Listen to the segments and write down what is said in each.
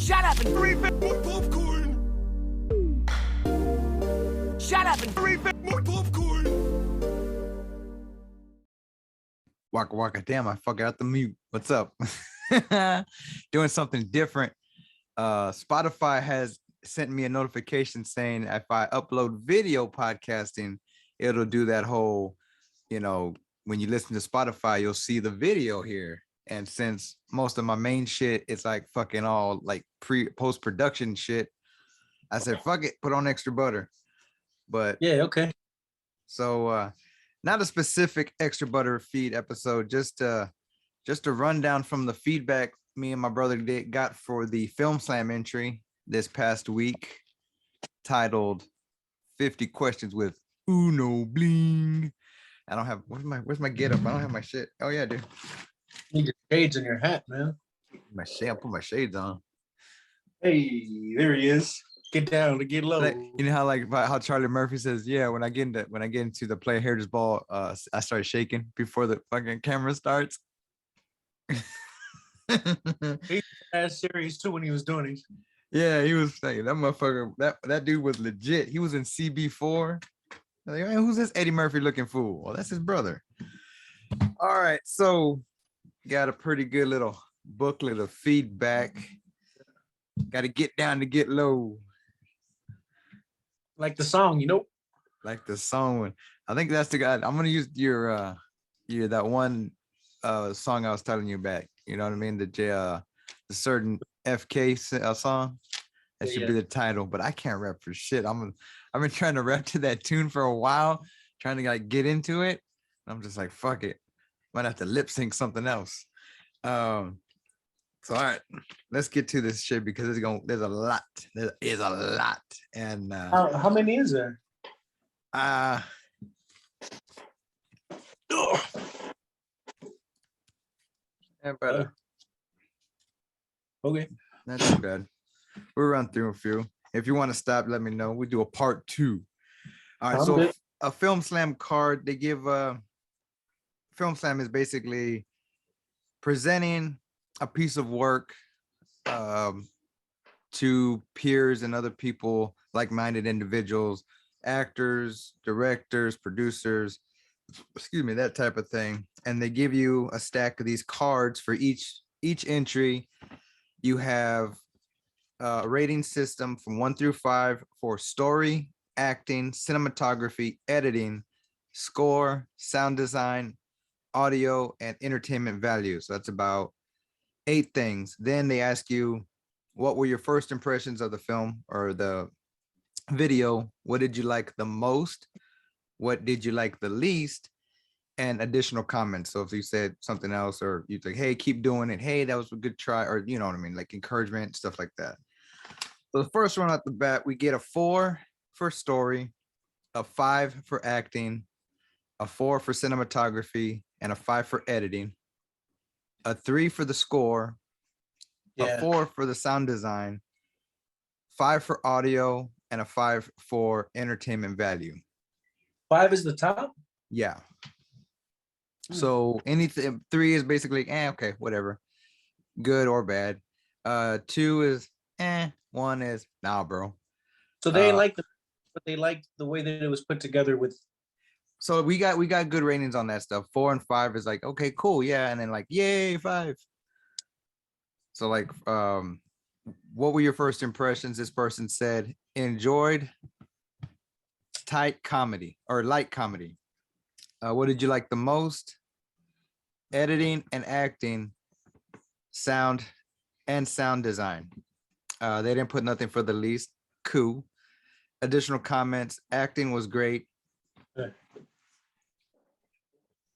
Shut up and refill more popcorn. Shut up and refill more popcorn. Waka waka, damn, I fuck out the mute. What's up? Doing something different. Spotify has sent me a notification saying if I upload video podcasting, it'll do that whole, when you listen to Spotify, you'll see the video here. And since most of my main shit is like fucking all like post-production shit, I said, fuck it, put on extra butter. But yeah, okay. So not a specific extra butter feed episode, just a rundown from the feedback me and my brother got for the FilmSlam entry this past week, titled 50 Questions with UNO Bling. I don't have, where's my get up? I don't have my shit. Oh yeah, dude. You need your shades in your hat, man. I'll put my shades on. Hey, there he is. Get down to get low. Like, you know how Charlie Murphy says, yeah, when I get into the play Heritage Ball, I start shaking before the fucking camera starts. He had series too when he was doing it. Yeah, he was saying that motherfucker. That dude was legit. He was in CB4. Like, man, who's this Eddie Murphy looking fool? Well, that's his brother. All right, so got a pretty good little booklet of feedback. Got to get down to get low. Like the song, Like the song. I think that's the guy. I'm gonna use your that one song I was telling you about. You know what I mean? The certain FK song. That should be the title, but I can't rap for shit. I've been trying to rap to that tune for a while, trying to like get into it. I'm just like, fuck it. Might have to lip sync something else. So all right, let's get to this shit because there's a lot. There is a lot. And how many is there? Yeah, better. Okay. Not too bad. We'll run through a few. If you want to stop, let me know. We do a part 2. All right. So a FilmSlam card, they give FilmSlam is basically presenting a piece of work to peers and other people, like-minded individuals, actors, directors, producers, that type of thing. And they give you a stack of these cards for each entry. You have a rating system from 1 through 5 for story, acting, cinematography, editing, score, sound design, audio, and entertainment value. So that's about 8 things. Then they ask you, what were your first impressions of the film or the video? What did you like the most? What did you like the least? And additional comments. So if you said something else, or you think, hey, keep doing it. Hey, that was a good try. Or you know what I mean? Like encouragement, stuff like that. So the first one at the bat, we get a 4 for story, a 5 for acting, a 4 for cinematography, and a 5 for editing, a 3 for the score, a 4 for the sound design, 5 for audio, and a 5 for entertainment value. 5 is the top? Yeah. So anything, 3 is basically, okay, whatever, good or bad. 2 is, 1 is, nah, bro. So they but they liked the way that it was put together with. So we got good ratings on that stuff. 4 and 5 is like, okay, cool, yeah, and then like, yay, 5. So like, what were your first impressions? This person said, enjoyed tight comedy or light comedy. What did you like the most? Editing and acting, sound, and sound design. They didn't put nothing for the least. Cool. Additional comments. Acting was great.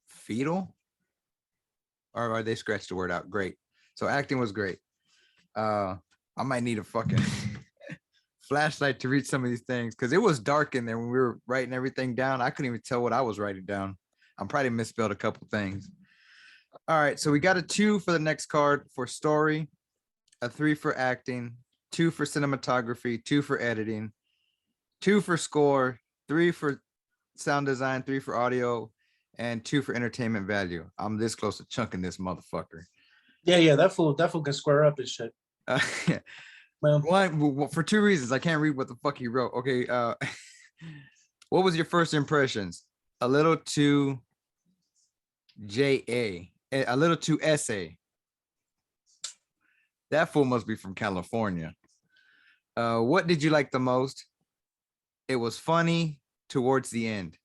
Fetal? Or they scratched the word out. Great. So acting was great. I might need a fucking flashlight to read some of these things because it was dark in there when we were writing everything down. I couldn't even tell what I was writing down. I'm probably misspelled a couple things. All right, so we got a 2 for the next card for story, a 3 for acting, 2 for cinematography, 2 for editing, 2 for score, 3 for sound design, 3 for audio, and 2 for entertainment value. I'm this close to chunking this motherfucker. Yeah, that fool can square up his shit. man. Well, for two reasons. I can't read what the fuck he wrote. Okay. What was your first impressions? A little too JA, a little too SA. That fool must be from California. What did you like the most? It was funny towards the end.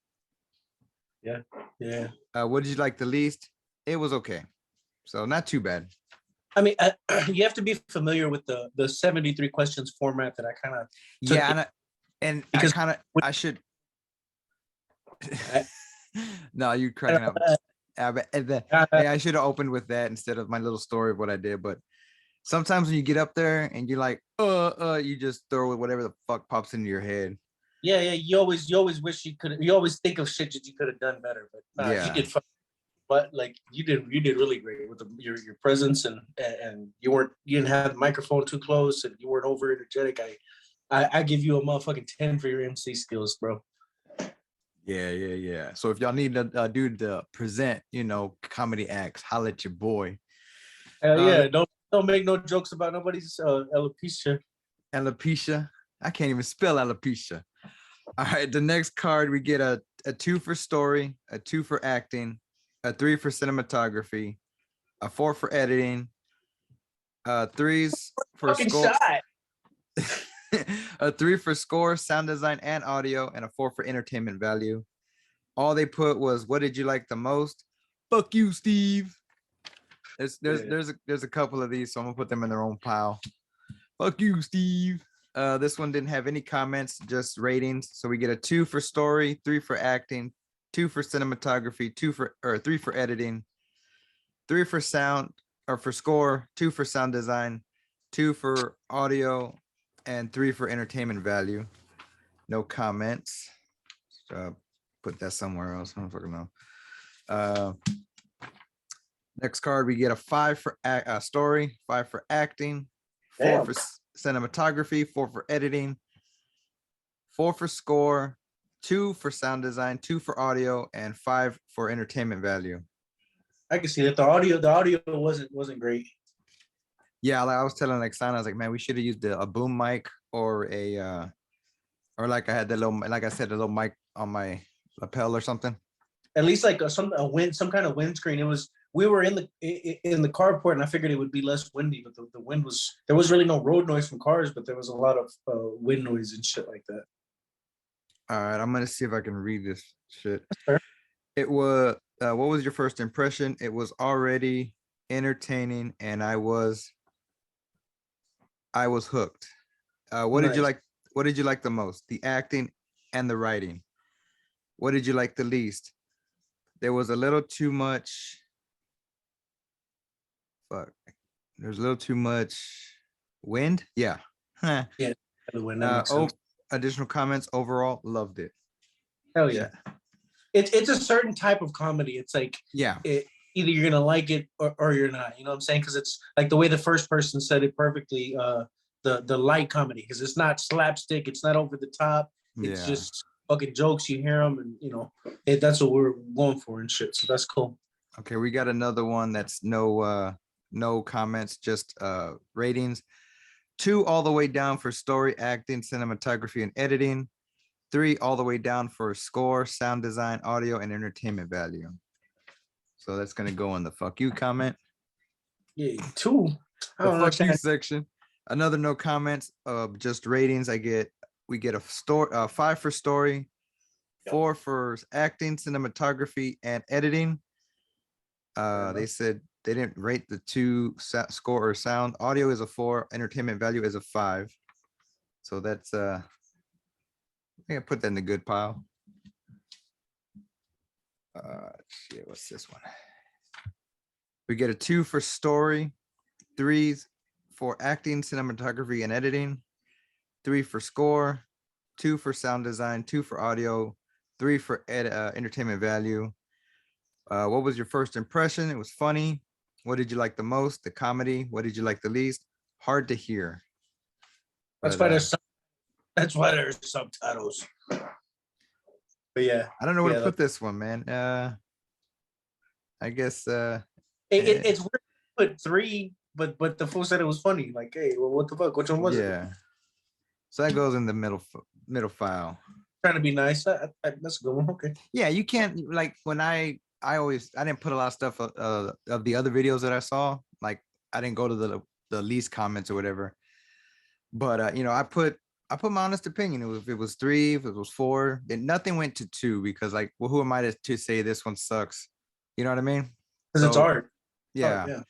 Yeah. Yeah. What did you like the least? It was okay. So not too bad. I mean, you have to be familiar with the 73 questions format that I kind of Yeah, and I because kind of I should. I- No, you cracking up. Hey, I should have opened with that instead of my little story of what I did. But sometimes when you get up there and you're like, you just throw it whatever the fuck pops into your head. yeah, you always wish you could. You always think of shit that you could have done better, but nah, Yeah. you did fine. But like you did really great with your presence and you didn't have the microphone too close and you weren't over energetic. I give you a motherfucking 10 for your MC skills, bro. Yeah. So if y'all need a dude to present, comedy acts, holla at your boy. Hell yeah, don't make no jokes about nobody's alopecia. Alopecia. I can't even spell alopecia. All right, the next card we get a 2 for story, a 2 for acting, a 3 for cinematography, a 4 for editing, 3s for Fucking score, shot. a 3 for score, sound design, and audio, and a 4 for entertainment value. All they put was, what did you like the most? Fuck you, Steve. There's a couple of these, so I'm gonna put them in their own pile. Fuck you, Steve. This one didn't have any comments, just ratings. So we get a 2 for story, 3 for acting, 2 for cinematography, 3 for editing, 3 for sound or for score, 2 for sound design, 2 for audio, and 3 for entertainment value. No comments. Put that somewhere else. I don't fucking know. Next card, we get a 5 for story, 5 for acting, 4 Damn. for cinematography, 4 for editing, 4 for score, 2 for sound design, 2 for audio, and 5 for entertainment value. I can see that the audio wasn't great. Yeah, like I was telling Alexana, I was like, man, we should have used a boom mic or or like I had the little, like I said, the little mic on my lapel or something. At least like some kind of windscreen. We were in the carport, and I figured it would be less windy, but the wind there was really no road noise from cars, but there was a lot of wind noise and shit like that. All right, I'm gonna see if I can read this shit. Sure. It was what was your first impression? It was already entertaining, and I was hooked. What did you Nice. like? What did you like the most? The acting and the writing. What did you like the least? There was a little too much. Fuck. There's a little too much wind. Yeah. Yeah. The wind, that makes sense. Additional comments. Overall, loved it. Hell yeah. It's a certain type of comedy. It's like Yeah. Either you're gonna like it or you're not. You know what I'm saying? Because it's like the way the first person said it perfectly. The light comedy, because it's not slapstick. It's not over the top. It's just fucking jokes. You hear them, and that's what we're going for and shit. So that's cool. Okay, we got another one that's no comments, just ratings. 2 all the way down for story, acting, cinematography, and editing. 3 all the way down for score, sound design, audio, and entertainment value. So that's gonna go in the fuck you comment. Yeah, 2. The fuck you section. Another no comments of just ratings. We get a 5 for story, 4 for acting, cinematography, and editing. They said they didn't rate the 2 score or sound. Audio is a 4, entertainment value is a 5. So that's I think I put that in the good pile. Shit, what's this one? We get a 2 for story, 3 for acting, cinematography, and editing, 3 for score, 2 for sound design, 2 for audio, 3 for entertainment value. What was your first impression? It was funny. What did you like the most? The comedy. What did you like the least? Hard to hear. That's why there's subtitles. But yeah, I don't know where to put this one, man. I guess it's weird to put 3 but the fool said it was funny. Like, hey, well, what the fuck? Which one was it? Yeah. So that goes in the middle file. Trying to be nice. That's a good one. Okay. Yeah, you can't like when I didn't put a lot of stuff of the other videos that I saw. Like I didn't go to the least comments or whatever. But you know, I put my honest opinion. If it was 3, if it was 4, then nothing went to 2 because like, well, who am I to say this one sucks? You know what I mean? Because it's art. Yeah. Yeah.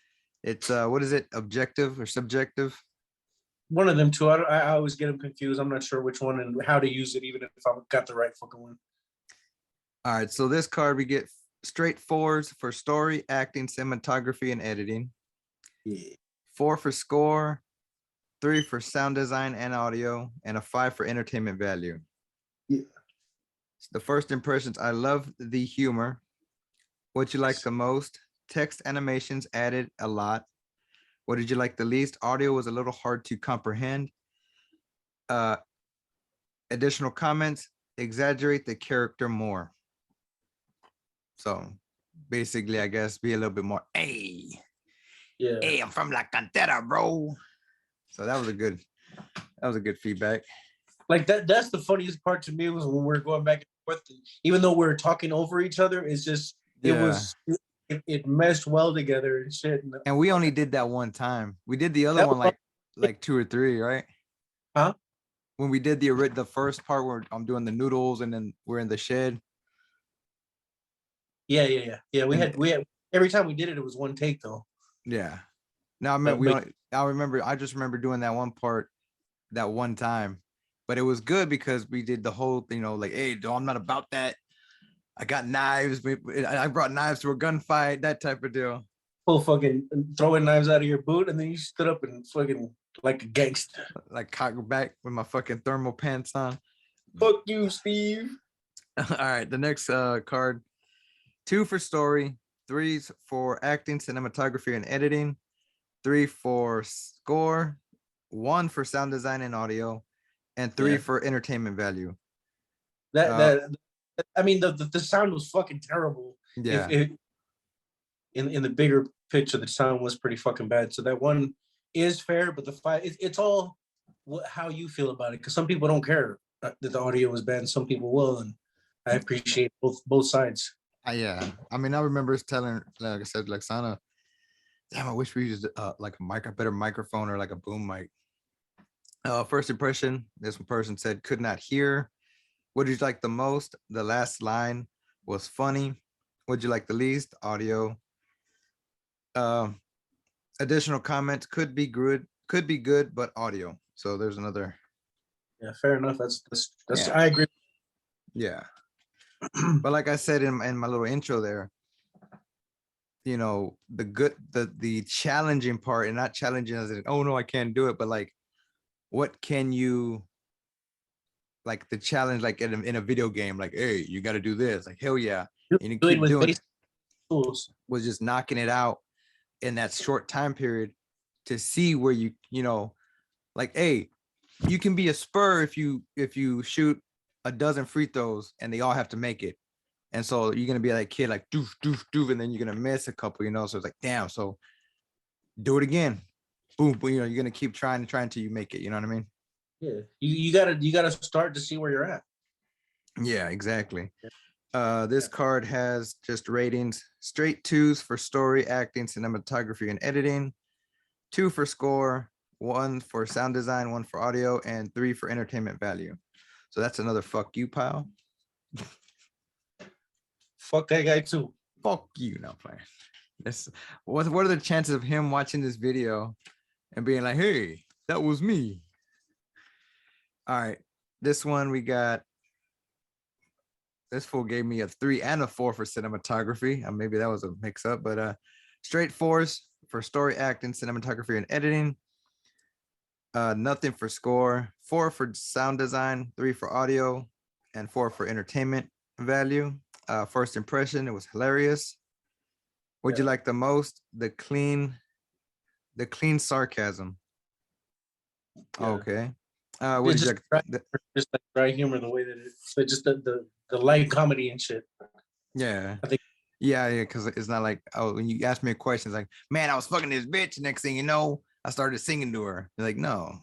It's what is it? Objective or subjective? One of them two. I always get them confused. I'm not sure which one and how to use it, even if I got the right fucking one. All right. So this card we get straight 4s for story, acting, cinematography, and editing. Yeah. 4 for score, 3 for sound design and audio, and a 5 for entertainment value. Yeah. The first impressions, I love the humor. What you like the most? Text animations added a lot. What did you like the least? Audio was a little hard to comprehend. Additional comments, exaggerate the character more. So basically, I guess be a little bit more, hey, I'm from La Cantera, bro. So that was a good feedback. Like that's the funniest part to me was when we're going back and forth. Even though we're talking over each other, it's just it meshed well together and shit. And we only did that one time. We did the other one like 2 or 3, right? Huh? When we did the first part where I'm doing the noodles and then we're in the shed. Yeah. We had every time we did it, it was one take though. Yeah. No, I mean I just remember doing that one part that one time. But it was good because we did the whole, you know, like, hey, I'm not about that. I got knives. I brought knives to a gunfight, that type of deal. Full fucking throwing knives out of your boot, and then you stood up and fucking like a gangster. Like cock back with my fucking thermal pants on. Fuck you, Steve. All right, the next card. 2 for story, 3 for acting, cinematography, and editing, 3 for score, 1 for sound design and audio, and 3 for entertainment value. I mean, the sound was fucking terrible. Yeah. In the bigger picture, the sound was pretty fucking bad. So that one is fair, but the 5, it's all how you feel about it. Because some people don't care that the audio was bad, and some people will, and I appreciate both sides. Yeah. I mean, I remember telling, like I said, like Sana, damn, I wish we used like a better microphone or like a boom mic. First impression, this person said could not hear. What did you like the most? The last line was funny. What did you like the least? Audio. Additional comments could be good, but audio. So there's another. Yeah, fair enough. That's Yeah. I agree. Yeah. But like I said in my little intro there, you know, the challenging part, and not challenging as in, oh no, I can't do it, but like, what can you, like the challenge, like in a video game, like, hey, you got to do this, like, hell yeah, and you keep doing tools. Was just knocking it out in that short time period to see where you know, like, hey, you can be a Spur if you shoot a dozen free throws and they all have to make it. And so you're gonna be that kid, like doof, doof, doof, and then you're gonna miss a couple, you know. So it's like, damn, so do it again. Boom, boom, you know, you're gonna keep trying until you make it, you know what I mean? Yeah. You gotta start to see where you're at. Yeah, exactly. This card has just ratings, straight 2s for story, acting, cinematography, and editing, 2 for score, 1 for sound design, 1 for audio, and 3 for entertainment value. So that's another fuck you pile. Fuck that guy too. Fuck you, not playing. This, what are the chances of him watching this video and being like, hey, that was me? All right, this one we got. This fool gave me a 3 and a 4 for cinematography. Maybe that was a mix up, but straight 4s for story, acting, cinematography, and editing. Nothing for score, 4 for sound design, 3 for audio, and 4 for entertainment value. First impression, it was hilarious. What'd you like the most? The clean sarcasm. Yeah. Okay. What did you like? Just like dry humor, the way that it's just the light comedy and shit. Yeah. I think Yeah, yeah, because it's not like, oh, when you ask me a question, it's like, man, I was fucking this bitch. Next thing you know, I started singing to her. You're like, no.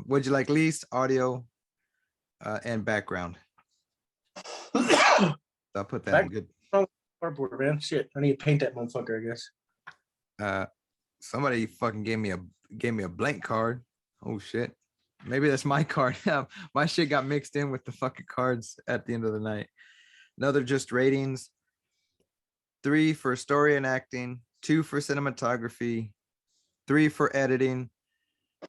What'd you like least? Audio and background. So I'll put that in Back good. cardboard, man. Shit, I need to paint that motherfucker, I guess. Somebody fucking gave me a blank card. Oh shit. Maybe that's my card. My shit got mixed in with the fucking cards at the end of the night. Another just ratings. 3 for story and acting, 2 for cinematography, 3 for editing,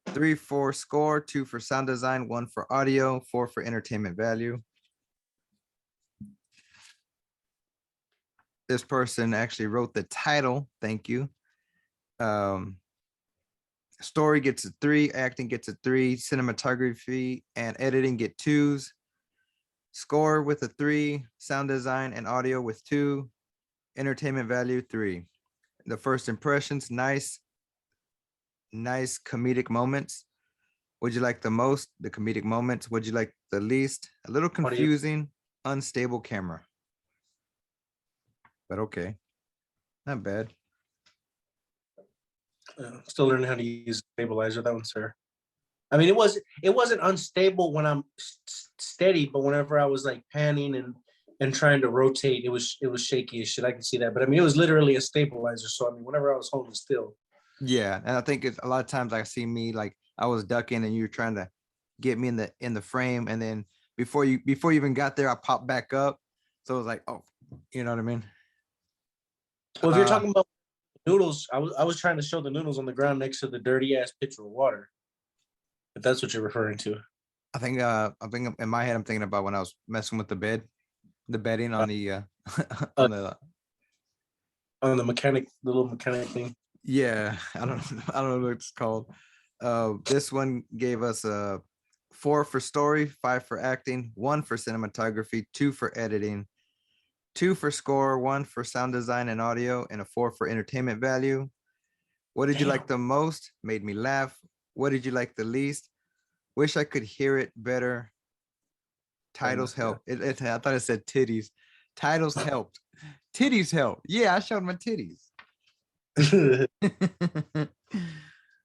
3 for score, 2 for sound design, 1 for audio, 4 for entertainment value. This person actually wrote the title. Thank you. Story gets a 3, acting gets a 3, cinematography and editing get 2s. Score with a 3, sound design and audio with 2, entertainment value 3. The first impressions, nice comedic moments. Would you like the most? The comedic moments. Would you like the least? A little confusing, unstable camera. But okay, not bad. Still learning how to use stabilizer. That one, sir. I mean, it wasn't unstable when I'm steady, but whenever I was like panning and trying to rotate, it was shaky as shit. I can see that, but I mean, it was literally a stabilizer. So I mean, whenever I was holding still. Yeah, and I think it's a lot of times I see me like I was ducking and you were trying to get me in the frame, and then before you even got there, I popped back up. So it was like, oh, you know what I mean? Well, if you're talking about noodles, I was trying to show the noodles on the ground next to the dirty ass pitcher of water. If that's what you're referring to. I think in my head I'm thinking about when I was messing with the bedding on the on the On the little mechanic thing. yeah, I don't know what it's called. This one gave us a 4 for story, 5 for acting, 1 for cinematography, 2 for editing, 2 for score, 1 for sound design and audio, and a 4 for entertainment value. What did you like the most? Made me laugh. What did you like the least? Wish I could hear it better. Titles help. I thought it said titties. Titles helped. Titties help. Yeah, I showed my titties.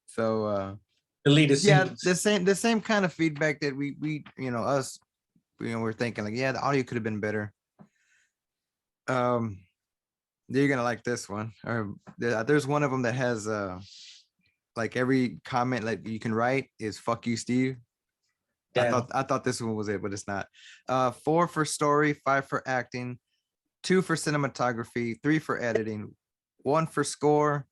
So Deleted yeah, scenes. the same kind of feedback that we us we're thinking like, yeah, the audio could have been better. You're gonna like this one, or there's one of them that has like every comment like you can write is "fuck you, Steve." Damn. I thought this one was it, but it's not. 4 for story, 5 for acting, 2 for cinematography, 3 for editing, 1 for score,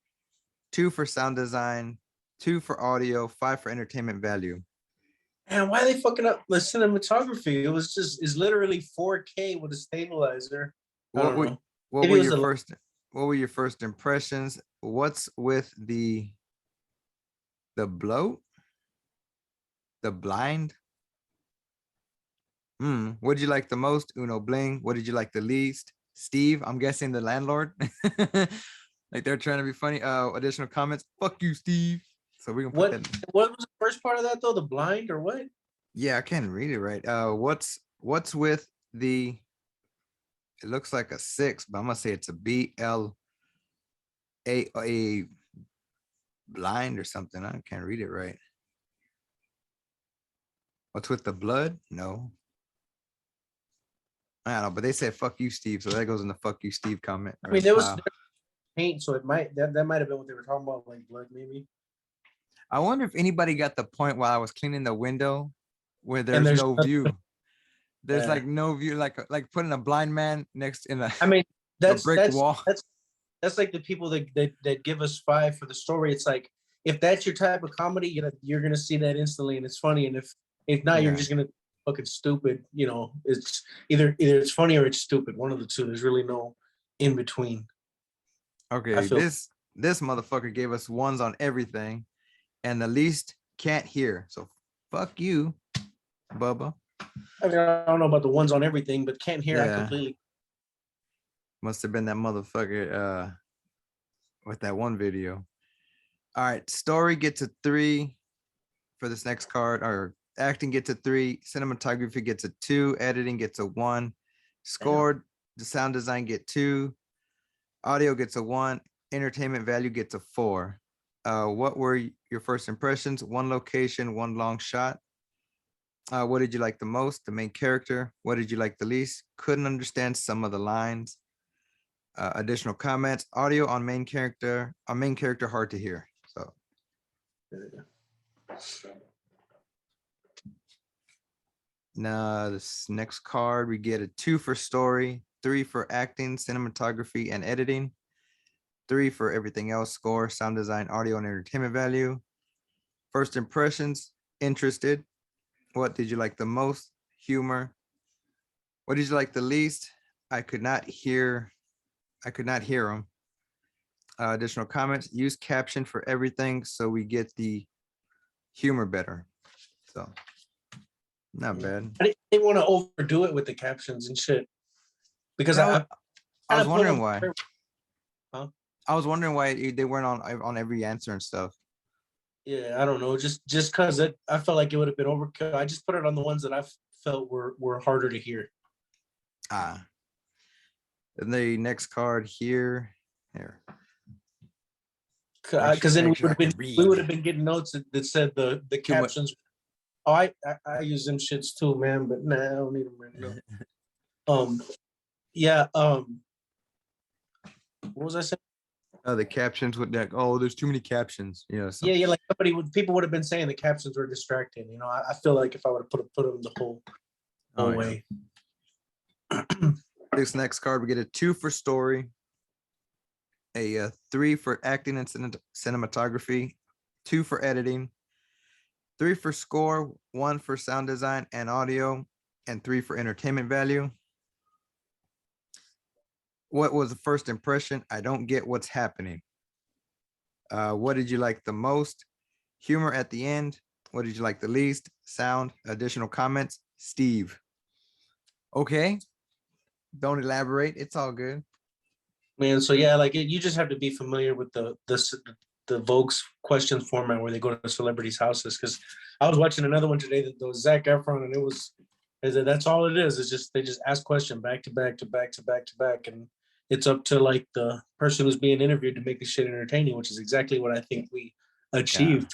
2 for sound design, 2 for audio, 5 for entertainment value. And why are they fucking up the cinematography? It's literally 4K with a stabilizer. I don't know. What Maybe were it was your the first what were your first impressions? What's with the bloat? The blind? What did you like the most? UNO Bling. What did you like the least? Steve, I'm guessing the landlord. Like they're trying to be funny. Additional comments. Fuck you, Steve. So we can put that. what was the first part of that though? The blind or what? Yeah, I can't read it right. What's with the it looks like a 6, but I'm gonna say it's a a blind or something. I can't read it right. What's with the blood? No. I don't know, but they said fuck you, Steve. So that goes in the fuck you, Steve comment. I mean, there was paint, so it might that might have been what they were talking about, like blood, maybe. I wonder if anybody got the point while I was cleaning the window where And there's no view. There's Yeah. like no view, like putting a blind man next in I mean, a brick wall. that's like the people that give us 5 for the story. It's like if that's your type of comedy, you're gonna see that instantly and it's funny. And if not, you're Yeah. just gonna fucking stupid. You know, it's either it's funny or it's stupid. One of the two. There's really no in between. Okay, this motherfucker gave us 1s on everything, and the least can't hear. So fuck you, Bubba. I mean, I don't know about the ones on everything, but can't hear. I Yeah. completely. Must have been that motherfucker with that one video. All right, story gets a 3 for this next card, or acting gets a 3, cinematography gets a 2, editing gets a 1, scored, the sound design get 2, Audio gets a 1. Entertainment value gets a 4. What were your first impressions? One location, one long shot. What did you like the most? The main character. What did you like the least? Couldn't understand some of the lines. Additional comments. Audio on main character. On main character, hard to hear. So. Now this next card, we get a 2 for story, 3 for acting, cinematography, and editing. 3 for everything else: score, sound design, audio, and entertainment value. First impressions, interested. What did you like the most? Humor. What did you like the least? I could not hear them. Additional comments, use caption for everything so we get the humor better. So not bad. I didn't want to overdo it with the captions and shit. Because I was wondering why. Huh? I was wondering why they weren't on every answer and stuff. Yeah, I don't know. Just because I felt like it would have been overkill. I just put it on the ones that I felt were harder to hear. And the next card here. Because then we would have been getting notes that said the captions. Oh, I use them shits too, man. But nah, I don't need them right now. Yeah. What was I saying? The captions would like, oh, there's too many captions. You know. Yeah. Like people would have been saying the captions were distracting. You know, I feel like if I would have put them the whole way. This next card, we get a 2 for story, a 3 for acting and cinematography, 2 for editing, 3 for score, 1 for sound design and audio, and 3 for entertainment value. What was the first impression? I don't get what's happening. What did you like the most? Humor at the end. What did you like the least? Sound. Additional comments. Steve. Okay. Don't elaborate. It's all good. Man, so yeah, like you just have to be familiar with the Vogue's questions format where they go to celebrities' houses. Because I was watching another one today that was Zac Efron, and that's all it is. It's just they just ask question back to back to back to back to back, and it's up to like the person who's being interviewed to make the shit entertaining, which is exactly what I think we achieved.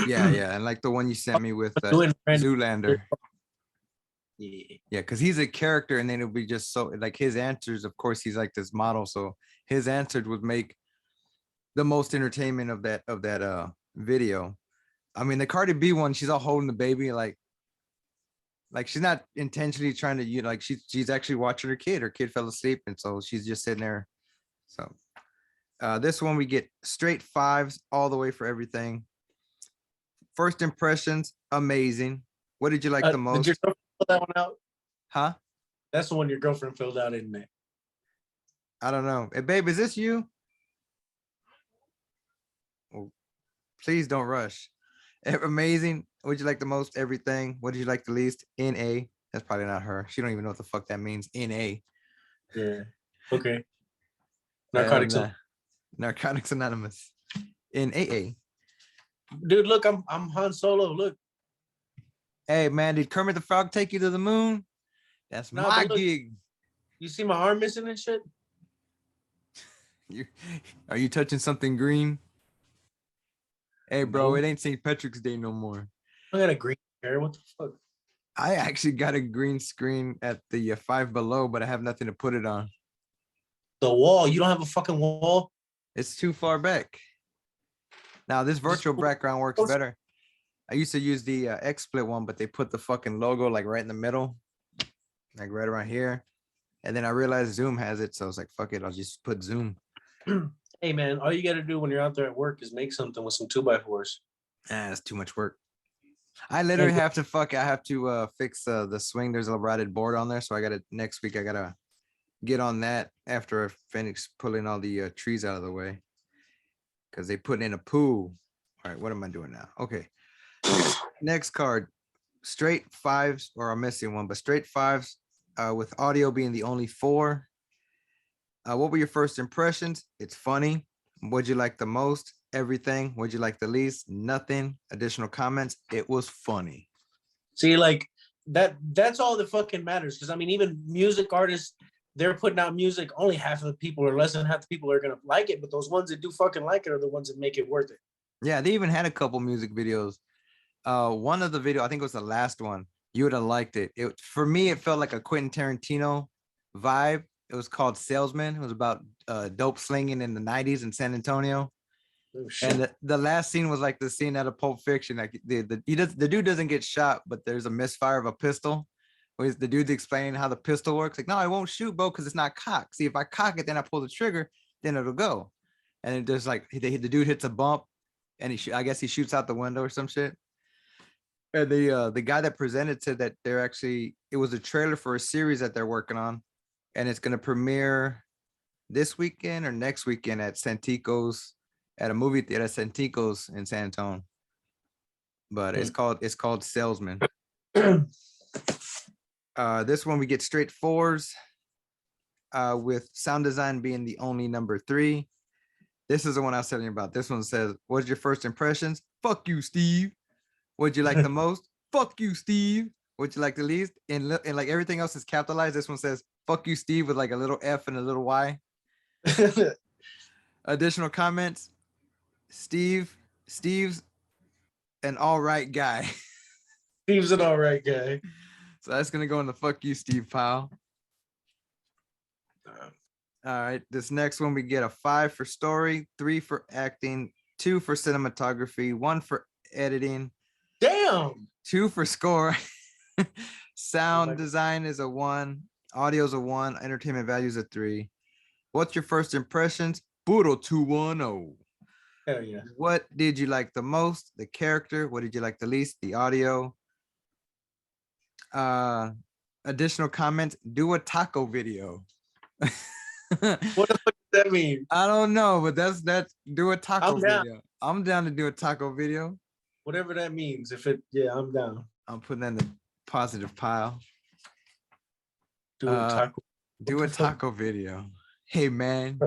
Yeah, and like the one you sent me with Zoolander. Yeah, because he's a character, and then it'll be just so like his answers. Of course, he's like this model, so his answers would make the most entertainment of that video. I mean, the Cardi B one, she's all holding the baby, like she's not intentionally trying to, like she's actually watching her kid. Her kid fell asleep, and so she's just sitting there. So this one we get straight 5s all the way for everything. First impressions, amazing. What did you like the most? Did your girlfriend fill that one out? Huh? That's the one your girlfriend filled out, isn't it? I don't know. Hey, babe, is this you? Oh, please don't rush. Amazing. What did you like the most? Everything. What did you like the least? NA. That's probably not her. She don't even know what the fuck that means. NA. Yeah. Okay. Narcotics. Narcotics Anonymous. NAA. Dude, look, I'm Han Solo. Look. Hey man, did Kermit the Frog take you to the moon? That's my gig. You see my arm missing and shit? Are you touching something green? Hey bro, it ain't St. Patrick's Day no more. I got a green hair. What the fuck? I actually got a green screen at the Five Below, but I have nothing to put it on. The wall. You don't have a fucking wall? It's too far back. Now this virtual background works better. I used to use the XSplit one, but they put the fucking logo like right in the middle, like right around here. And then I realized Zoom has it, so I was like, fuck it, I'll just put Zoom. Hey man, all you got to do when you're out there at work is make something with some 2x4s. That's too much work. I literally have to fix the swing. There's a rotted board on there, so next week I gotta get on that after I finish pulling all the trees out of the way, because they put in a pool. All right, what am I doing now? Okay. Next card, straight 5s, or I'm missing one, but straight 5s with audio being the only 4. What were your first impressions? It's funny. What'd you like the most? Everything. What'd you like the least? Nothing. Additional comments. It was funny. See, like that's all that fucking matters. Because I mean, even music artists, they're putting out music, only half of the people or less than half the people are gonna like it, but those ones that do fucking like it are the ones that make it worth it. Yeah, they even had a couple music videos. One of the video, I think it was the last one. You would have liked it. It for me, it felt like a Quentin Tarantino vibe. It was called Salesman. It was about dope slinging in the 90s in San Antonio. Oh, shit. And the last scene was like the scene out of Pulp Fiction. Like the dude doesn't get shot, but there's a misfire of a pistol. Where the dude's explaining how the pistol works. Like, no, I won't shoot, bro, because it's not cocked. See, if I cock it, then I pull the trigger, then it'll go. And it just like the dude hits a bump, and I guess he shoots out the window or some shit. And the guy that presented said that it was a trailer for a series that they're working on, and it's gonna premiere this weekend or next weekend at Santikos, at a movie theater at Santikos in San Antonio. But it's called Salesman. This one we get straight 4s, with sound design being the only number 3. This is the one I was telling you about. This one says, "What's your first impressions? Fuck you, Steve. What'd you like the most? Fuck you, Steve. What'd you like the least?" And like everything else is capitalized. This one says, "Fuck you, Steve," with like a little F and a little Y. Additional comments: Steve's an all right guy. Steve's an all right guy. So that's gonna go in the "fuck you, Steve" pile. All right, this next one we get a 5 for story, 3 for acting, 2 for cinematography, 1 for editing. Damn. 2 for score. Sound design is a 1. Audio is a 1. Entertainment value is a 3. What's your first impressions? Puro 210. Hell yeah. What did you like the most? The character. What did you like the least? The audio. Additional comments: do a taco video. What the fuck does that mean? I don't know, but that's do a taco I'm down. video. I'm down to do a taco video. Whatever that means. I'm down. I'm putting that in the positive pile. Do a taco. Do a taco video. Hey man.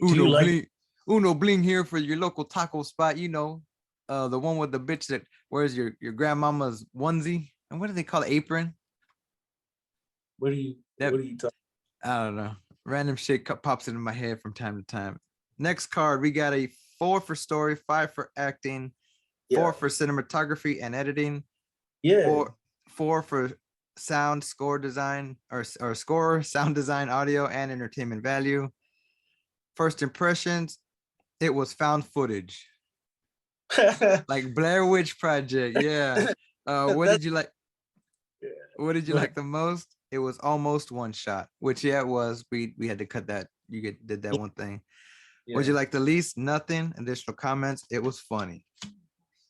Do Uno Bling here for your local taco spot. You know, the one with the bitch that wears your grandmama's onesie. And what do they call it? Apron? What are you talking? I don't know. Random shit pops into my head from time to time. Next card, we got a 4 for story, 5 for acting, 4 for cinematography and editing. Yeah. 4 for sound, score design, or score, sound design, audio, and entertainment value. First impressions: it was found footage. Like Blair Witch Project. Yeah. What did you like? Yeah. What did you like the most? It was almost one shot, which it was. We had to cut that. Did that one thing. Yeah. What'd you like the least? Nothing. Additional comments: it was funny.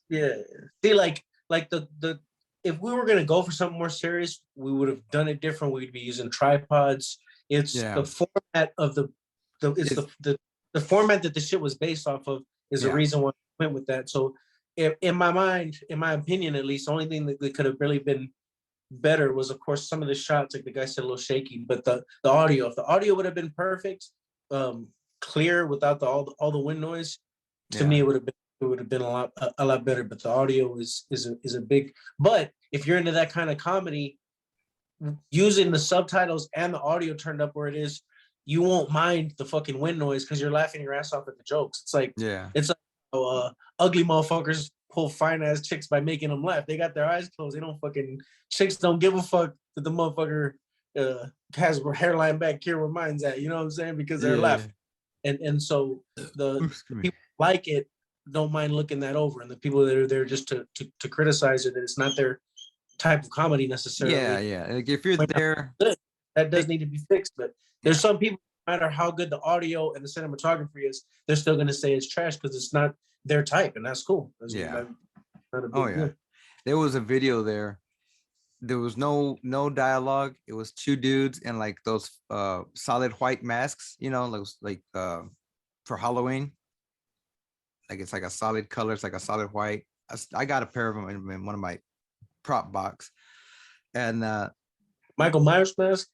Yeah. See, like the if we were gonna go for something more serious, we would have done it different. We'd be using tripods. It's the format of the format that the shit was based off of is the reason why I went with that. So in my mind, in my opinion at least, the only thing that could have really been better was, of course, some of the shots, like the guy said, a little shaky, but the audio, if the audio would have been perfect, clear without all the wind noise, to me it would have been a lot better. But the audio is a big, but if you're into that kind of comedy, using the subtitles and the audio turned up where it is, you won't mind the fucking wind noise because you're laughing your ass off at the jokes. It's like ugly motherfuckers pull fine ass chicks by making them laugh. They got their eyes closed. They don't fucking, chicks don't give a fuck that the motherfucker has hairline back here where mine's at. You know what I'm saying? Because they're laughing. And so the people like it don't mind looking that over, and the people that are there just to criticize it, that it's not their type of comedy necessarily. Yeah. Like if you're there, that does need to be fixed. But there's some people, no matter how good the audio and the cinematography is, they're still going to say it's trash because it's not their type, and that's cool. That's not a big deal. There was a video there. There was no dialogue. It was 2 dudes in like those solid white masks, you know, like for Halloween. Like it's like a solid color. It's like a solid white. I got a pair of them in one of my prop box. And Michael Myers mask.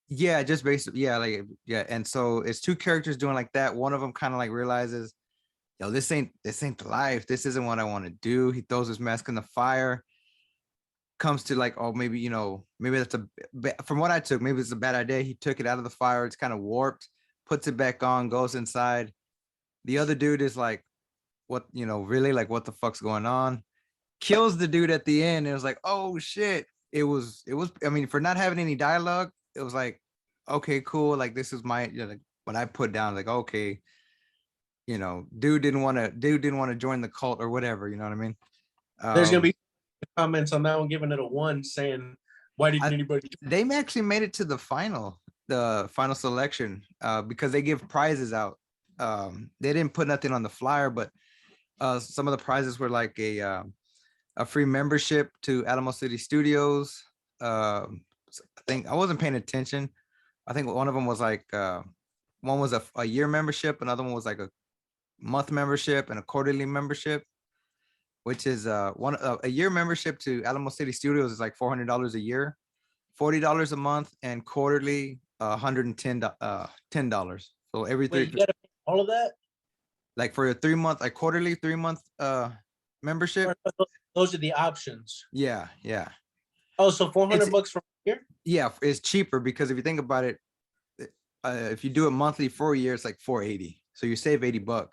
Yeah, just basically, and so it's 2 characters doing like that. One of them kind of like realizes, yo, this ain't the life. This isn't what I want to do. He throws his mask in the fire. comes to like, oh, maybe, maybe that's from what I took, maybe it's a bad idea. He took it out of the fire. It's kind of warped, puts it back on, goes inside. The other dude is like, what, really, like, what the fuck's going on? Kills the dude at the end. It was like, oh shit. I mean, for not having any dialogue, it was like, okay, cool. Like, this is my, like, when I put down, like, okay, dude didn't want to join the cult or whatever. You know what I mean? There's gonna be comments on that one giving it a 1, saying, "Why didn't anybody?" They actually made it to the final selection because they give prizes out. They didn't put nothing on the flyer, but some of the prizes were like a free membership to Alamo City Studios. I think I wasn't paying attention. I think one of them was like one was a year membership, another one was like a month membership, and a quarterly membership, which is a year membership to Alamo City Studios is like $400 a year, $40 a month, and quarterly $10. So every Wait, you gotta pay all of that? like for a 3 month, like quarterly 3 month membership. Those are the options. Yeah. Oh, so $400 for a year? Yeah, it's cheaper because if you think about it, if you do it monthly for a year, it's like $480. So you save $80.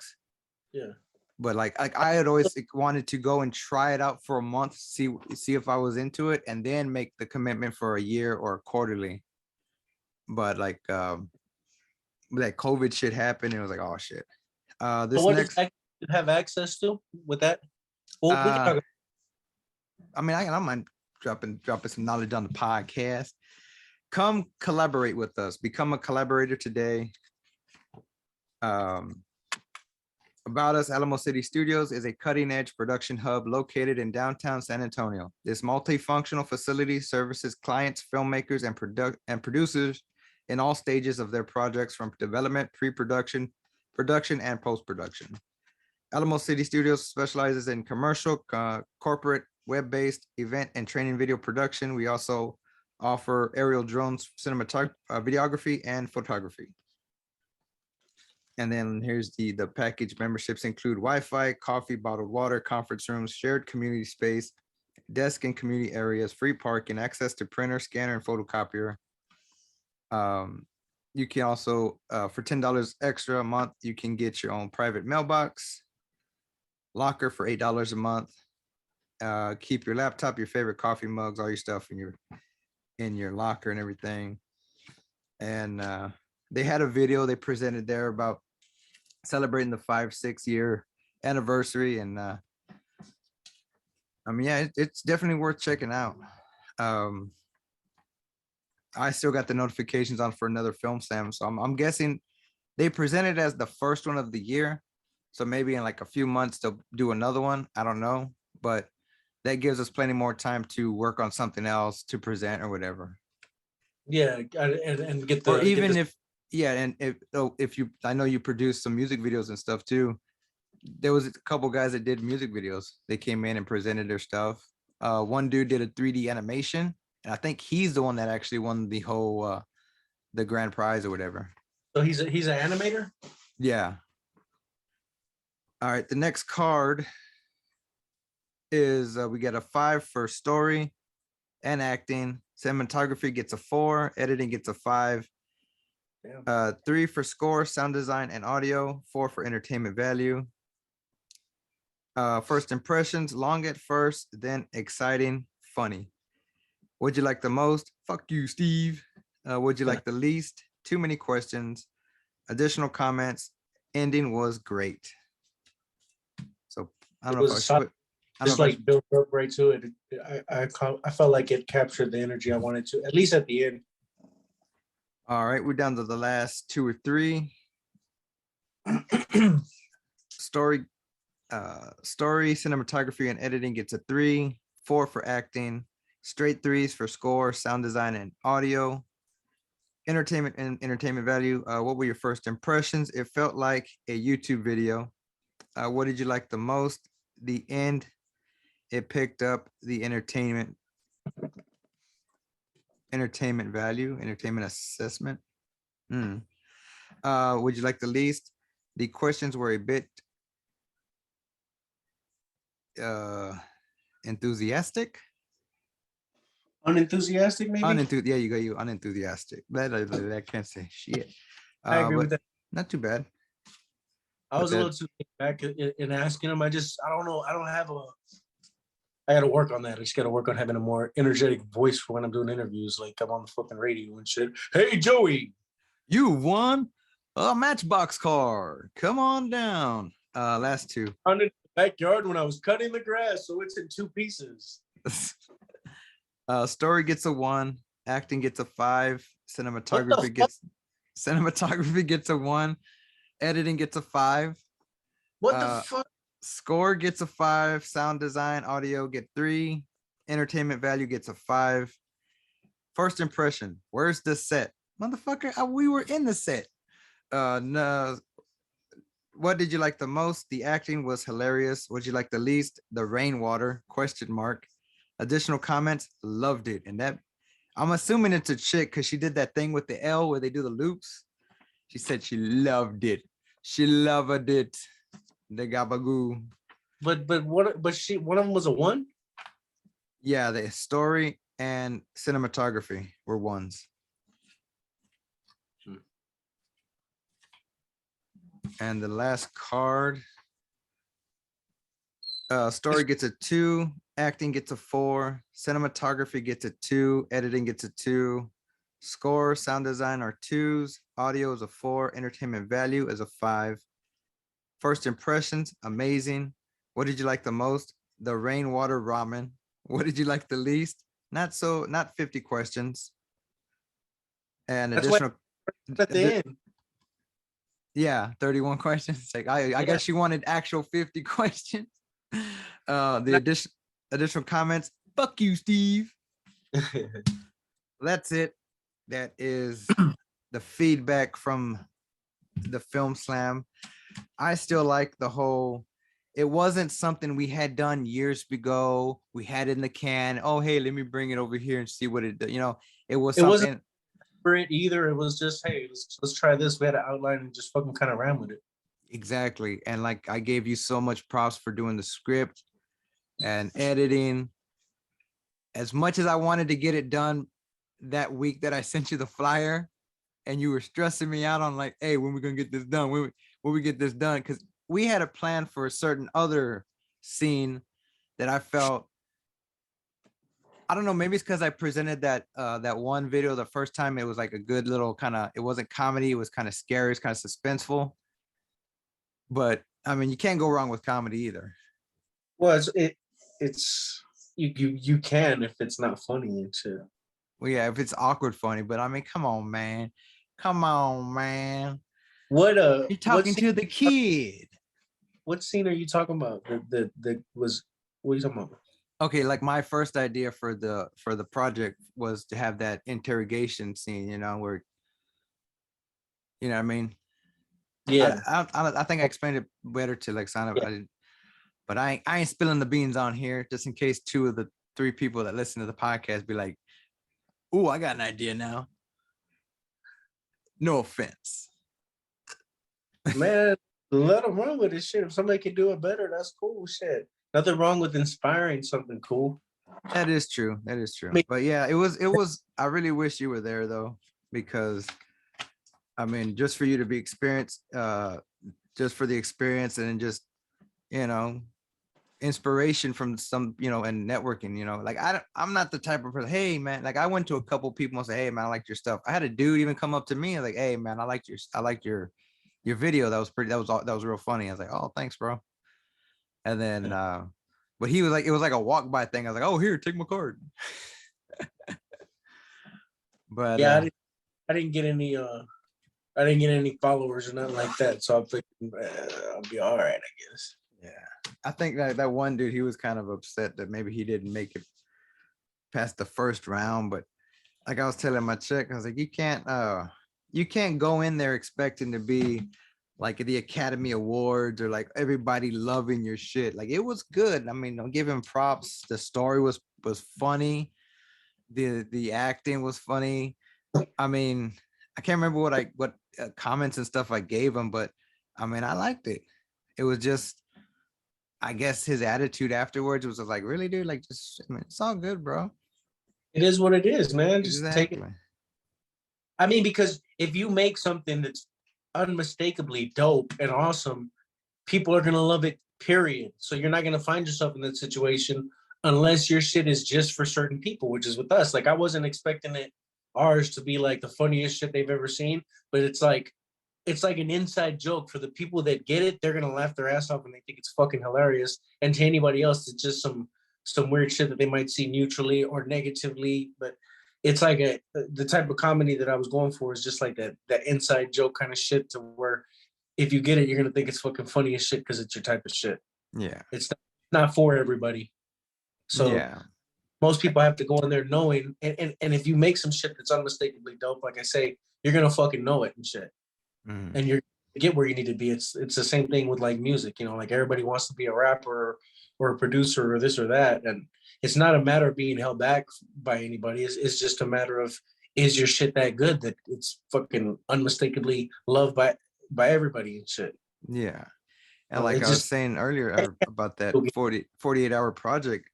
Yeah. But like I had always wanted to go and try it out for a month, see if I was into it, and then make the commitment for a year or quarterly. But like that COVID shit happened, and it was like, oh shit. This so what next, does you have access to with that? Well, we can talk. I mean, I don't mind dropping some knowledge on the podcast. Come collaborate with us. Become a collaborator today. About us, Alamo City Studios is a cutting-edge production hub located in downtown San Antonio. This multifunctional facility services clients, filmmakers, and producers in all stages of their projects, from development, pre-production, production, and post-production. Alamo City Studios specializes in commercial, corporate, web-based, event, and training video production. We also offer aerial drones, cinematography, videography, and photography. And then here's the package. Memberships include Wi-Fi, coffee, bottled water, conference rooms, shared community space, desk and community areas, free parking, access to printer, scanner, and photocopier. You can also, for $10 extra a month, you can get your own private mailbox, locker for $8 a month. Keep your laptop, your favorite coffee mugs, all your stuff in your locker and everything. And they had a video they presented there about celebrating the 5-6 year anniversary, and I mean, yeah, it's definitely worth checking out. I still got the notifications on for another FilmSlam, so I'm guessing they presented as the first one of the year, so maybe in like a few months they'll do another one. I don't know, but that gives us plenty more time to work on something else to present or whatever. Yeah, and get the, or even if yeah, and if you, I know you produce some music videos and stuff too. There was a couple guys that did music videos. They came in and presented their stuff. One dude did a 3D animation, and I think he's the one that actually won the whole the grand prize or whatever. So he's an animator? Yeah. All right, the next card is we get a 5 for story and acting. Cinematography gets a 4, editing gets a 5. 3 for score, sound design, and audio. 4 for entertainment value. First impressions, long at first, then exciting, funny. What'd you like the most? Fuck you, Steve. What'd you like the least? Too many questions. Additional comments. Ending was great. So I don't know if I should. Just like built up right to it. I felt like it captured the energy I wanted to, at least at the end. All right, we're down to the last 2 or 3. Story, cinematography, and editing gets a 3. 4 for acting. Straight 3s for score, sound design, and audio. Entertainment and entertainment value. What were your first impressions? It felt like a YouTube video. What did you like the most? The end. It picked up the entertainment value, entertainment assessment. Would you like the least? The questions were a bit enthusiastic. Unenthusiastic, maybe. Yeah, you go. You unenthusiastic. I can't say shit. I agree with But that. not too bad. I was a little too back in asking him. I don't know. I don't have a. I got to work on that. I just got to work on having a more energetic voice for when I'm doing interviews. Like I'm on the fucking radio and shit. Hey, Joey. You won a Matchbox car. Come on down. Last two. In the backyard when I was cutting the grass, so it's in 2 pieces. Story gets a 1. Acting gets a 5. Cinematography gets a 1. Editing gets a 5. What the fuck? Score gets a 5. Sound design, audio get 3. Entertainment value gets a 5. First impression, where's the set? Motherfucker, we were in the set. No. What did you like the most? The acting was hilarious. What did you like the least? The rainwater, ? Additional comments, loved it. And that, I'm assuming it's a chick because she did that thing with the L where they do the loops. She said she loved it. She loved it. The gabagoo. But one of them was a 1? Yeah, the story and cinematography were 1s. And the last card, story gets a 2, acting gets a 4, cinematography gets a 2, editing gets a 2, score, sound design are 2s, audio is a 4, entertainment value is a 5. First impressions, amazing. What did you like the most? The rainwater ramen. What did you like the least? Not 50 questions. And That's additional at the end. Yeah, 31 questions. Like I guess she wanted actual 50 questions. The additional comments. Fuck you, Steve. That's it. That is the feedback from the FilmSlam. I still like the whole. It wasn't something we had done years ago. We had it in the can. Oh, hey, let me bring it over here and see what it. It was something. Wasn't for it either. It was just, hey, let's try this. We had an outline and just fucking kind of ran with it. Exactly. And like I gave you so much props for doing the script and editing. As much as I wanted to get it done that week that I sent you the flyer, and you were stressing me out on like, hey, when we gonna get this done? When we get this done? Because we had a plan for a certain other scene that I felt. I don't know, maybe it's because I presented that one video the first time. It was like a good little kind of, it wasn't comedy, it was kind of scary, it's kind of suspenseful. But I mean, you can't go wrong with comedy either. Well, it's you can if it's not funny and shit. Well, yeah, if it's awkward funny, but I mean, come on, man. Come on, man. What you're talking to the kid. What scene are you talking about? What are you talking about? Okay, like my first idea for the project was to have that interrogation scene, where, you know what I mean? Yeah. I think I explained it better to like sign up. Yeah. But I ain't spilling the beans on here just in case 2 of the 3 people that listen to the podcast be like, "Ooh, I got an idea now." No offense. Man, let them run with this shit. If somebody can do it better, that's cool. Shit. Nothing wrong with inspiring something cool. That is true. But yeah, it was. I really wish you were there though, because I mean, just for you to be experienced, just for the experience and just, inspiration from some, and networking, like I'm not the type of person, hey man, like I went to a couple people and say, hey man, I liked your stuff. I had a dude even come up to me and like, hey man, I liked your video. That was real funny. I was like, oh, thanks, bro. And then, but he was like, it was like a walk by thing. I was like, oh, here, take my card. But yeah, I didn't get any followers or nothing like that. So I'm thinking I'll be all right, I guess. Yeah, I think that one dude, he was kind of upset that maybe he didn't make it past the first round. But like I was telling my chick, I was like, you can't go in there expecting to be like the Academy Awards or like everybody loving your shit. Like it was good. I mean, don't give him props. The story was funny. The acting was funny. I mean, I can't remember what comments and stuff I gave him, but I mean, I liked it. It was just, I guess his attitude afterwards was like, really, dude? Like, just, I mean, it's all good, bro. It is what it is, man. Just take it. Exactly. I mean, because if you make something that's unmistakably dope and awesome, people are gonna love it, period. So you're not gonna find yourself in that situation unless your shit is just for certain people, which is with us. Like I wasn't expecting ours to be like the funniest shit they've ever seen, but it's like an inside joke for the people that get it. They're gonna laugh their ass off and they think it's fucking hilarious. And to anybody else, it's just some weird shit that they might see neutrally or negatively. But it's like the type of comedy that I was going for is just like that inside joke kind of shit to where if you get it, you're gonna think it's fucking funny as shit because it's your type of shit. Yeah. It's not for everybody. So Yeah. most people have to go in there knowing, and if you make some shit that's unmistakably dope, like I say, you're gonna fucking know it and shit. Mm. And you're get where you need to be. It's the same thing with like music, you know, like everybody wants to be a rapper or a producer or this or that. And it's not a matter of being held back by anybody. It's just a matter of is your shit that good that it's fucking unmistakably loved by everybody and shit. Yeah. And like I was saying earlier about that 48-hour project,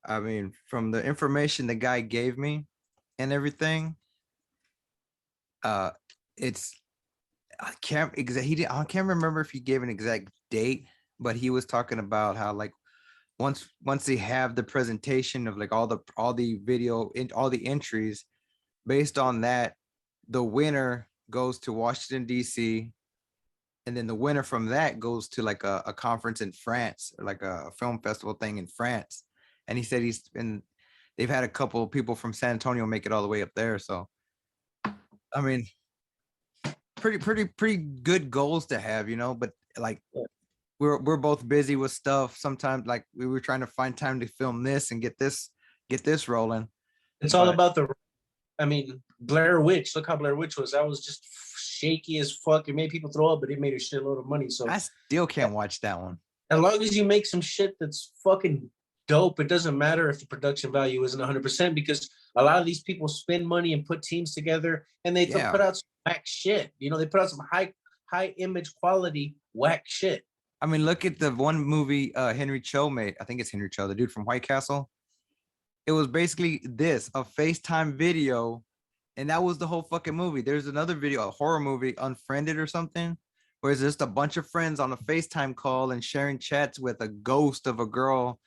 I mean, from the information the guy gave me and everything, it's I can't remember if he gave an exact date, but he was talking about how like once they have the presentation of like all the video in all the entries, based on that, the winner goes to Washington, D.C., and then the winner from that goes to like a conference in France or like a film festival thing in France. And he said they've had a couple of people from San Antonio make it all the way up there. So, I mean, pretty good goals to have, you know, but like we're both busy with stuff. Sometimes like we were trying to find time to film this and get this rolling. It's all about I mean, Blair Witch. Look how Blair Witch was. That was just shaky as fuck. It made people throw up, but it made a shitload of money. So I still can't watch that one. As long as you make some shit that's fucking dope, it doesn't matter if the production value isn't 100% because a lot of these people spend money and put teams together and they put out some whack shit. You know, they put out some high image quality whack shit. I mean, look at the one movie Henry Cho made. I think it's Henry Cho, the dude from White Castle. It was basically a FaceTime video, and that was the whole fucking movie. There's another video, a horror movie, Unfriended or something, where it's just a bunch of friends on a FaceTime call and sharing chats with a ghost of a girl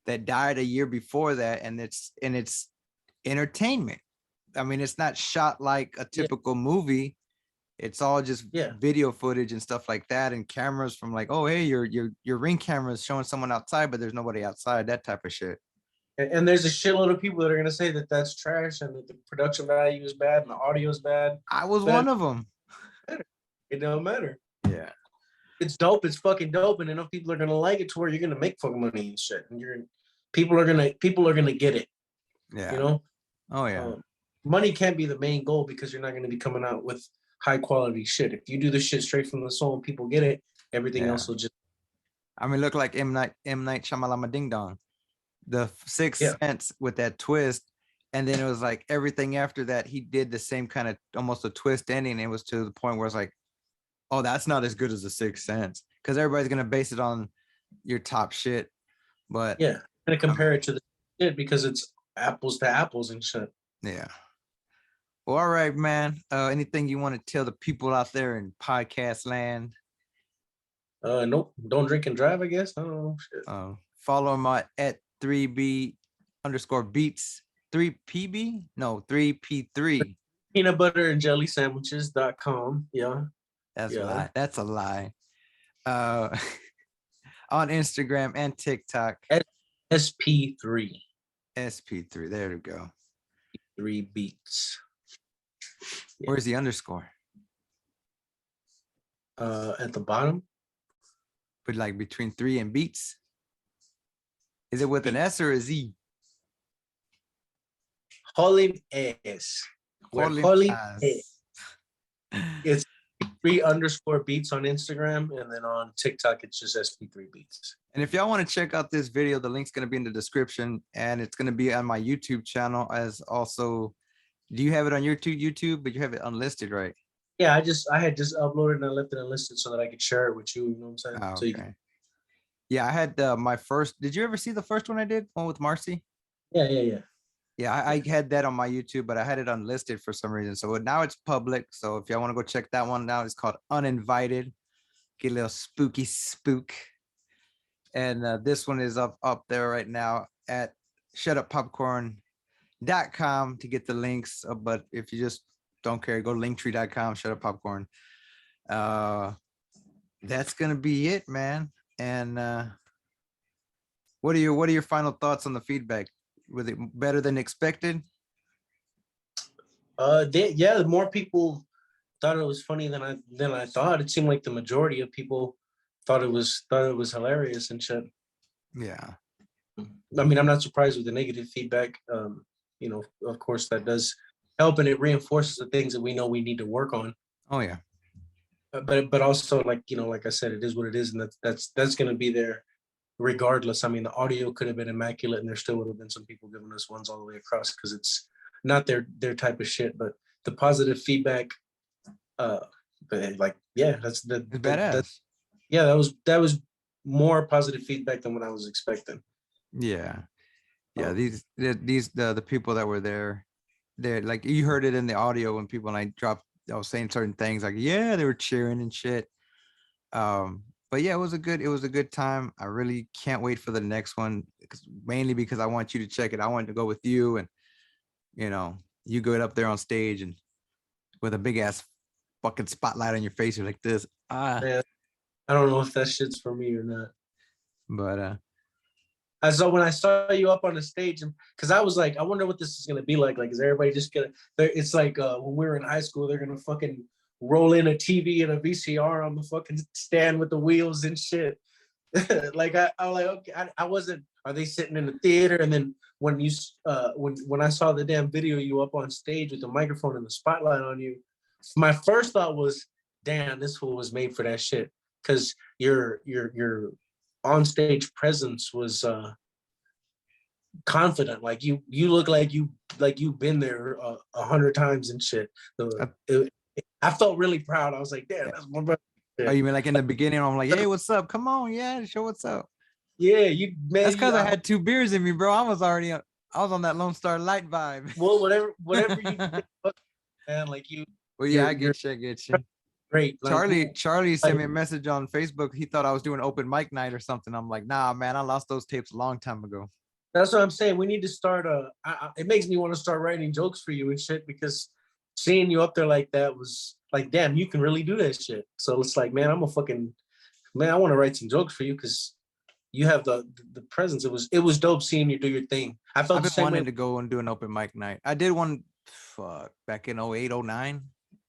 that died a year before that, and it's entertainment. I mean, it's not shot like a typical movie. It's all just video footage and stuff like that, and cameras from like, oh hey, your Ring camera is showing someone outside, but there's nobody outside. That type of shit. And there's a shitload of people that are gonna say that that's trash and that the production value is bad and the audio is bad. I was one of them. It don't matter. Yeah, it's dope. It's fucking dope, and enough people are gonna like it to where you're gonna make fucking money and shit. And people are gonna get it. Yeah, you know. Oh yeah. Money can't be the main goal because you're not gonna be coming out with high quality shit. If you do the shit straight from the soul and people get it, everything else will just. I mean, look like M. Night Shyamalan Ding Dong. The Sixth Sense with that twist, and then it was like everything after that he did the same kind of almost a twist ending. It was to the point where it's like, oh, that's not as good as the Sixth Sense because everybody's gonna base it on your top shit. But gonna compare it to the shit because it's apples to apples and shit. Yeah. Well, all right, man. Anything you want to tell the people out there in podcast land? Nope. Don't drink and drive, I guess. I don't know. Shit. Follow them at 3B_beats 3PB? No, 3P3. Peanut butter and jelly sandwiches.com. Yeah. That's a lie. That's a lie. On Instagram and TikTok. SP3. SP3. There we go. 3 beats. Where's the underscore? At the bottom. But like between 3 and beats? Is it with an S or a Z? Holy S. Holy S. It's 3_beats on Instagram, and then on TikTok it's just SP3 beats. And if y'all want to check out this video, the link's going to be in the description, and it's going to be on my YouTube channel as also. Do you have it on your YouTube, but you have it unlisted, right? Yeah, I had just uploaded and I left it unlisted so that I could share it with you. You know what I'm saying? Oh, okay. So you can... Yeah, I had my first. Did you ever see the first one I did? One with Marcy? Yeah. Yeah, I had that on my YouTube, but I had it unlisted for some reason. So now it's public. So if y'all want to go check that one out, it's called Uninvited. Get a little spooky spook. And this one is up there right now at shutuppopcorn.com to get the links. But if you just don't care, go to linktree.com, shutuppopcorn. That's gonna be it, man. And what are your final thoughts on the feedback? Was it better than expected? Yeah, the more people thought it was funny than I thought. It seemed like the majority of people thought it was hilarious and shit. Yeah. I mean, I'm not surprised with the negative feedback. You know, of course, that does help, and it reinforces the things that we know we need to work on. Oh yeah. But also, like, you know, like I said, it is what it is, and that's going to be there regardless. I mean, the audio could have been immaculate, and there still would have been some people giving us ones all the way across because it's not their type of shit. But the positive feedback, but like, yeah, It's badass. yeah, that was more positive feedback than what I was expecting. Yeah. Yeah. The people that were there, they're like, you heard it in the audio when people, and I was saying certain things like, yeah, they were cheering and shit. But yeah, it was a good time. I really can't wait for the next one, mainly because I want you to check it. I wanted to go with you, and you know, you go up there on stage and with a big ass fucking spotlight on your face, you're like this. Man, I don't know if that shit's for me or not. But I saw when I saw you up on the stage, and because I was like, I wonder what this is gonna be like. Like, is everybody just gonna? It's like when we were in high school, they're gonna fucking roll in a TV and a VCR on the fucking stand with the wheels and shit. Like I was like, okay, I wasn't. Are they sitting in the theater? And then when you when I saw the damn video, you up on stage with the microphone and the spotlight on you, my first thought was, damn, this fool was made for that shit. Because your on stage presence was confident. Like you look like you've been there 100 times and shit. I felt really proud. I was like, damn, that's my brother. oh, you mean like in the beginning? I'm like, hey, what's up? Come on, yeah, show what's up. Yeah, you man. That's because I had 2 beers in me, bro. I was on that Lone Star Light vibe. Well, whatever you did, man, like you. Well, yeah, I get you. Great. Like, Charlie sent me a message on Facebook. He thought I was doing open mic night or something. I'm like, nah, man, I lost those tapes a long time ago. That's what I'm saying. We need to start. It makes me want to start writing jokes for you and shit, because seeing you up there like that was like, damn, you can really do that shit. So it's like, man, I want to write some jokes for you because you have the presence. It was dope seeing you do your thing. I felt I've the been same wanting way. to go and do an open mic night. I did one back in 08, 09.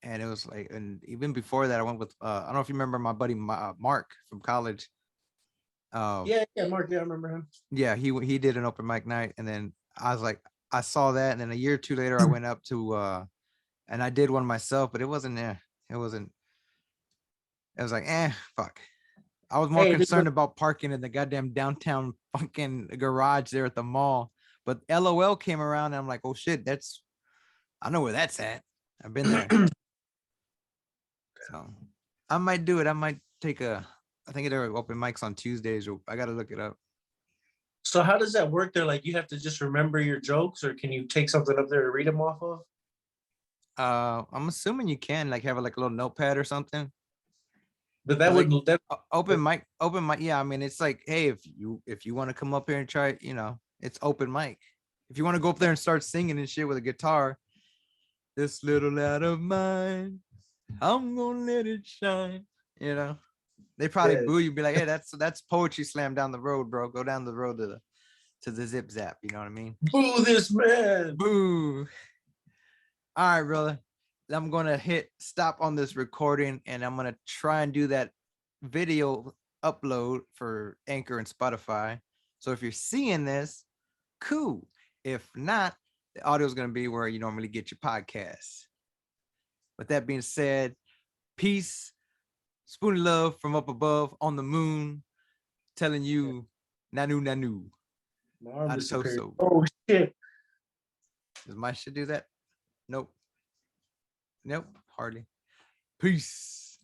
And it was like, and even before that, I went with I don't know if you remember my buddy Mark from college. Yeah, Mark. Yeah, I remember him. Yeah, he did an open mic night, and then I was like, I saw that, and then a year or two later, I went up to and I did one myself, but it wasn't there. It wasn't. It was like, fuck. I was more concerned about parking in the goddamn downtown fucking garage there at the mall. But LOL came around, and I'm like, oh shit, I know where that's at. I've been there. So I might do it. I might take I think there are open mics on Tuesdays. I got to look it up. So how does that work there? Like, you have to just remember your jokes, or can you take something up there to read them off of? I'm assuming you can like have a little notepad or something. But that like, would open mic. Yeah, I mean, it's like, hey, if you want to come up here and try it, it's open mic. If you want to go up there and start singing and shit with a guitar, this little light of mine, I'm gonna let it shine. They probably boo you, be like, hey, that's poetry slam down the road, bro. Go down the road to the zip zap. You know what I mean? Boo this man. Boo. All right, brother. I'm gonna hit stop on this recording, and I'm gonna try and do that video upload for Anchor and Spotify. So if you're seeing this, cool. If not, the audio is gonna be where you normally get your podcasts. With that being said, peace. Spoon of love from up above on the moon, telling you, nanu nanu. Oh shit! Does my shit do that? Nope. Hardly. Peace.